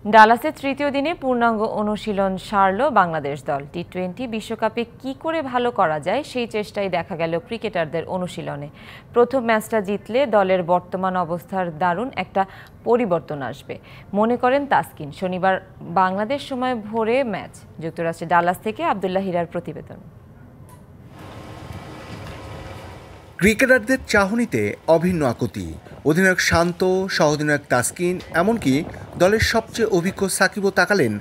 ডালাসের তৃতীয় দিনে পূর্ণাঙ্গ অনুশীলন সারল বাংলাদেশ দল। টি-20 বিশ্বকাপে কি করে ভালো করা যায় সেই চেষ্টাই দেখা গেল ক্রিকেটারদের অনুশীলনে। প্রথম ম্যাচটা জিতলে দলের বর্তমান অবস্থার দারুণ একটা পরিবর্তন আসবে মনে করেন তাসকিন। শনিবার বাংলাদেশ সময় ভোরে ম্যাচ। যুক্তরাষ্ট্রের ডালাস থেকে আব্দুল্লাহ হীরার প্রতিবেদন। ক্রিকেটারদের চাহনিতে অভিন্ন আকুতি। অধিনায়ক শান্ত, সহ-অধিনায়ক তাসকিন, এমনকি দলের সবচেয়ে অভিজ্ঞ সাকিবও তাকালেন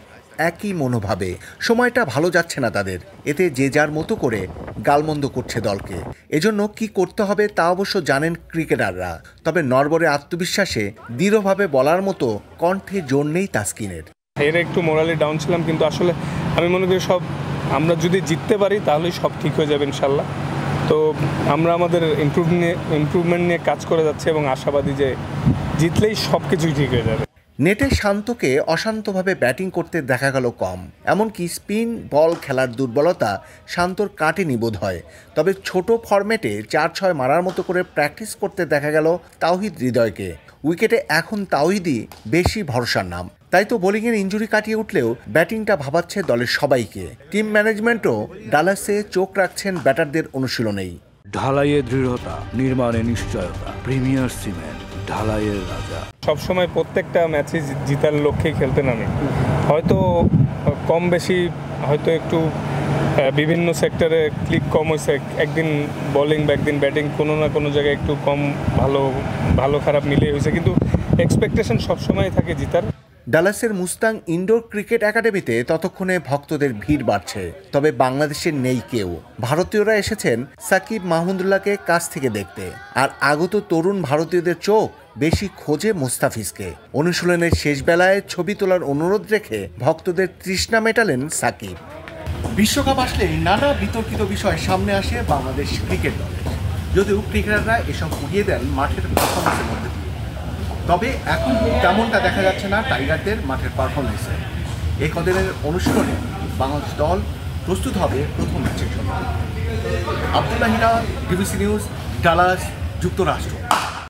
একই মনোভাবে। সময়টা ভালো যাচ্ছে না তাদের, এতে যে যার মতো করে গালমন্দ করছে দলকে। এজন্য কি করতে হবে তা অবশ্য জানেন ক্রিকেটাররা, তবে নড়বড়ে আত্মবিশ্বাসে দৃঢ়ভাবে বলার মতো কণ্ঠে জোর নেই তাসকিনের। এর একটু মোরালি ডাউন ছিলাম, কিন্তু আসলে আমি মনে করি আমরা যদি জিততে পারি তাহলেই সব ঠিক হয়ে যাবে ইনশাল্লাহ। তো আমরা আমাদের ইমপ্রুভমেন্ট নিয়ে কাজ করে যাচ্ছি এবং আশাবাদী যে জিতলেই সব কিছুই ঠিক হয়ে যাবে। নেটে শান্তকে অশান্তভাবে ব্যাটিং করতে দেখা গেল কম, এমনকি স্পিন বল খেলার দুর্বলতা শান্তর কাটেনি বোধ হয়। তবে ছোট ফরম্যাটে 4-6 মারার মতো করে প্র্যাকটিস করতে দেখা গেল তাওহিদ হৃদয়কে। উইকেটে এখন তাওহিদই বেশি ভরসার নাম, তাই তো বোলিংয়ের ইনজুরি কাটিয়ে উঠলেও ব্যাটিংটা ভাবাচ্ছে দলের সবাইকে। টিম ম্যানেজমেন্টও ডালাসে চোখ রাখছেন ব্যাটারদের অনুশীলনেই। ঢালাইয়ে দৃঢ়তা, নির্মাণে নিশ্চয়তা, প্রিমিয়ার সিমেন্ট, ঢালাইয়ের রাজা। সবসময় প্রত্যেকটা ম্যাচে জিতার লক্ষ্যে খেলতে নামি। হয়তো কম বেশি, হয়তো একটু বিভিন্ন সেক্টরে ক্লিক কম হয়েছে, একদিন বোলিং বা একদিন ব্যাটিং কোনো না কোনো জায়গায় একটু কম ভালো খারাপ মিলিয়ে হয়েছে, কিন্তু এক্সপেকটেশন সবসময় থাকে জিতার। ডালাসের মুস্তাং ইনডোর ক্রিকেট একাডেমিতে ততক্ষণে ভক্তদের ভিড় বাড়ছে, তবে বাংলাদেশের নেই কেউ। ভারতীয়রা এসেছেন সাকিব মাহমুদুল্লাহকে কাছ থেকে দেখতে, আর আগত তরুণ ভারতীয়দের চোখ বেশি খোঁজে মুস্তাফিজকে। অনুশীলনের শেষ বেলায় ছবি তোলার অনুরোধ রেখে ভক্তদের তৃষ্ণা মেটালেন সাকিব। বিশ্বকাপ আসলেই নানা বিতর্কিত বিষয় সামনে আসে বাংলাদেশ ক্রিকেট দলের, যদিও ক্রিকেটাররা এসব উড়িয়ে দেন মাঠের পারফরমেন্সের মধ্যে দিয়ে। তবে এখন তেমনটা দেখা যাচ্ছে না টাইগারদের মাঠের পারফরমেন্সে। এই কদিনের অনুশীলনে বাংলাদেশ দল প্রস্তুত হবে প্রথম ম্যাচের জন্য। আব্দুল্লাহ হীরা, ডিবিসি নিউজ, ডালাস, যুক্তরাষ্ট্র।